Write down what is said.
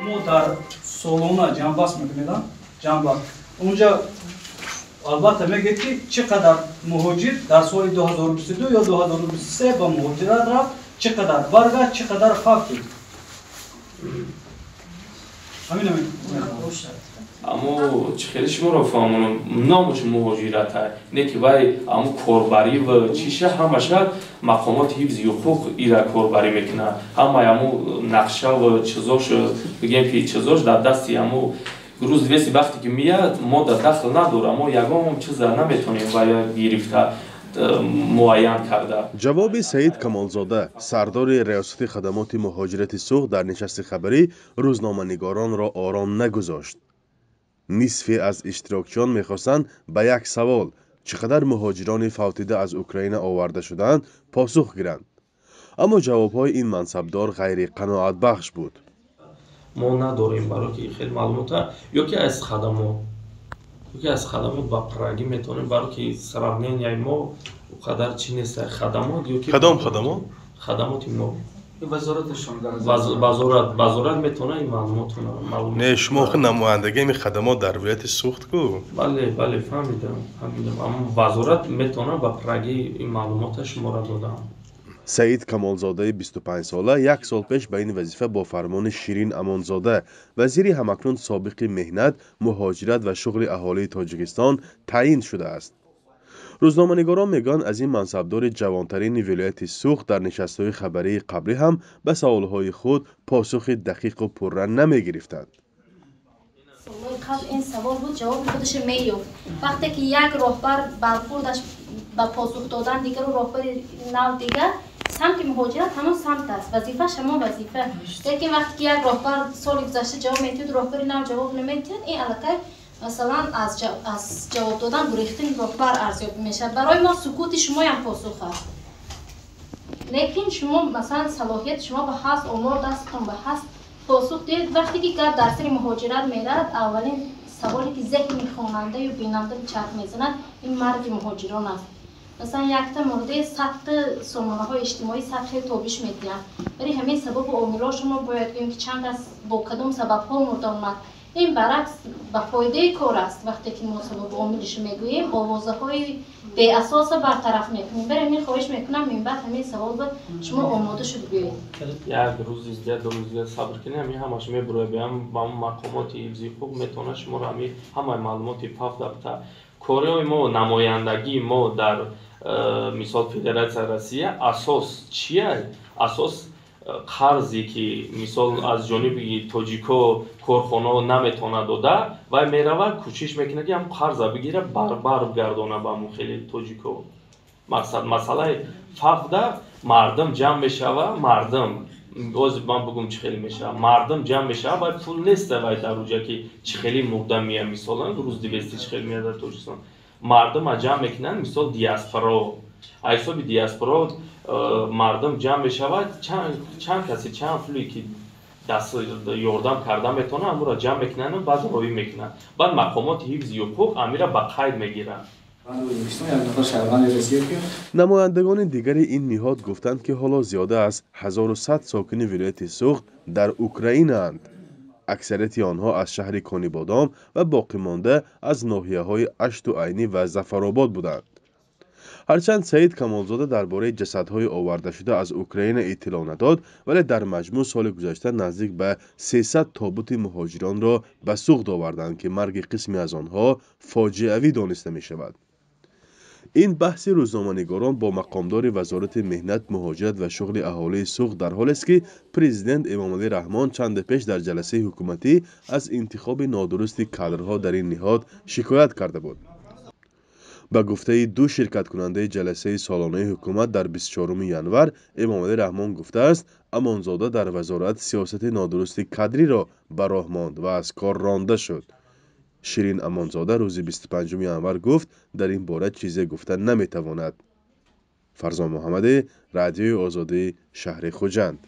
ما در سالونا جنباس میکنیم جنباس اونجا البته میگه که چقدر مهاجر در سال 2022 یا 2023 با مهاجرت رفت چقدر برگشت چقدر فاکت همین اما چخیلش مرا فهمونم نامش مهاجرت های نه که وای اما کاربری و چیشه همشه مقامات حفظ حقوق ایرا کاربری میکنه همه نقشه و چیزاش بگیم که چیزاش در دستی اما روز دویستی وقتی که میاد ما در داخل نداره ما یگام چیز نمیتونیم وای گرفته معین کرده. جواب سعید کمالزاده سردار ریاست خدمات مهاجرت سوخت در نشست خبری روزنامه‌نگاران را آرام نگذاشت. نصفی از اشتراکچیان میخواستند به یک سوال چقدر مهاجران فوتیده از اوکراین آورده شدند پاسخ گیرند. اما جوابهای این منصبدار غیر قناعت بخش بود. ما نداریم برای که خیلی معلومات یکی از خدمات با پراگی میتونیم برای که سرابنین ما قدر چی نیست خدمات یکی خدمات ما وزارت میتونه این معلومات نه شما نمایندگی این خدمات در ولایت سوخت کو بله فهمیدم اما وزارت میتونه با پراگی این معلومات شما را دادم. سعید کمالزاده 25 ساله یک سال پیش به این وظیفه با فرمان شیرین امانزاده وزیر همکنون سابق مهنت، مهاجرت و شغل اهالی تاجیکستان تعیین شده است. روزنامه‌نگاران میگن از این منصبدار جوانترین ولایت سوخت در نشست‌های خبری قبلی هم به سوالهای خود پاسخ دقیق و پررنگ نمی‌گرفتند. این سوال بود جواب خودش می‌یافت. وقتی که یک راهبر برخوردش با پاسخ دادن دیگر و راهبر نو دیگر سمت مهاجرت همون سمت است وظیفه شما وظیفه لیکن وقتی که یک راهبر سال گذشته جواب میدید راهبر نو جواب نمیدید این علاقه مثلا از جواب دادن گریختن راهبر ارزیابی میشه. برای ما سکوت شما هم پاسخ است لیکن شما مثلا صلاحیت شما به حس امور دستتون به حس پاسخ دید. وقتی که گپ در سر مهاجرت میرد اولین سوالی که ذهن خواننده و بیننده به چرخ میزند این مرگ مهاجران است. مثلا یک تا مورد سطح سامانه‌های اجتماعی سطح تابش میدیم برای همین سبب و عامل‌ها شما باید بگیم که چند کس با کدام سبب‌ها مرده اومد. این برعکس به فایده کار است. وقتی که ما سبب و عاملش میگوییم آوازه‌های بی اساس برطرف میکنیم. برای همین خواهش میکنم این بعد همین سوال شما آماده شد بیایید. یک روز دیگه دو روز دیگه صبر کنیم همش میبره بیام با مقامات حفظ حقوق میتونه شما را همه معلومات پاف کاری ما نمایندگی ما در مثال فدراسیون روسیه اساس چیه؟ اساس قرضی که مثال از جانب تاجیکا کارخانه نمیتونه داده و میروه کوشش میکنه که هم قرض بگیره برگردونه به مو خیلی تاجیکا. مقصد مسئله فقده مردم جمع میشوه مردم باز من بگم چه خیلی میشه مردم جمع میشه و پول نیست و در اونجا که چه خیلی مردم میاد مثلا روز 200 چه خیلی میاد در تاجیکستان مردم جمع میکنن مثال دیاسپورا حساب دیاسپورا مردم جمع میشه چند کسی چند پولی که دست یاردم کرده میتونه امو را جمع میکنن و بعد روی میکنن بعد مقامات حفظ حقوق امیره به قید میگیرن. نمایندگان دیگر این نهاد گفتند که حالا زیاده از 1100 ساکن ولایت سوخت در اوکراین اند. اکثریت آنها از شهر کانیبادام و باقی مانده از ناحیه‌های اشت و عینی و ظفرآباد بودند. هرچند سعید کمالزاده درباره جسدهای آورده شده از اوکراین اطلاع نداد ولی در مجموع سال گذشته نزدیک به 300 تابوت مهاجران را به سوخت آوردند که مرگ قسمی از آنها فاجعه‌ای دانسته می شود. این بحث روزنامه‌نگاران با مقامدار وزارت مهنت، مهاجرت و شغل اهالی سوخت در حالی است که پرزیدنت امامعلی رحمان چند پیش در جلسه حکومتی از انتخاب نادرست کادرها در این نهاد شکایت کرده بود. به گفته دو شرکت کننده جلسه سالانه حکومت در 24 ینور امامعلی رحمان گفته است امانزاده در وزارت سیاست نادرست کادری را به راه ماند و از کار رانده شد. شیرین امانزاده روز 25 ینور گفت در این باره چیزی گفتن نمیتواند. فرزان محمدی، رادیوی آزادی، شهر خوجند.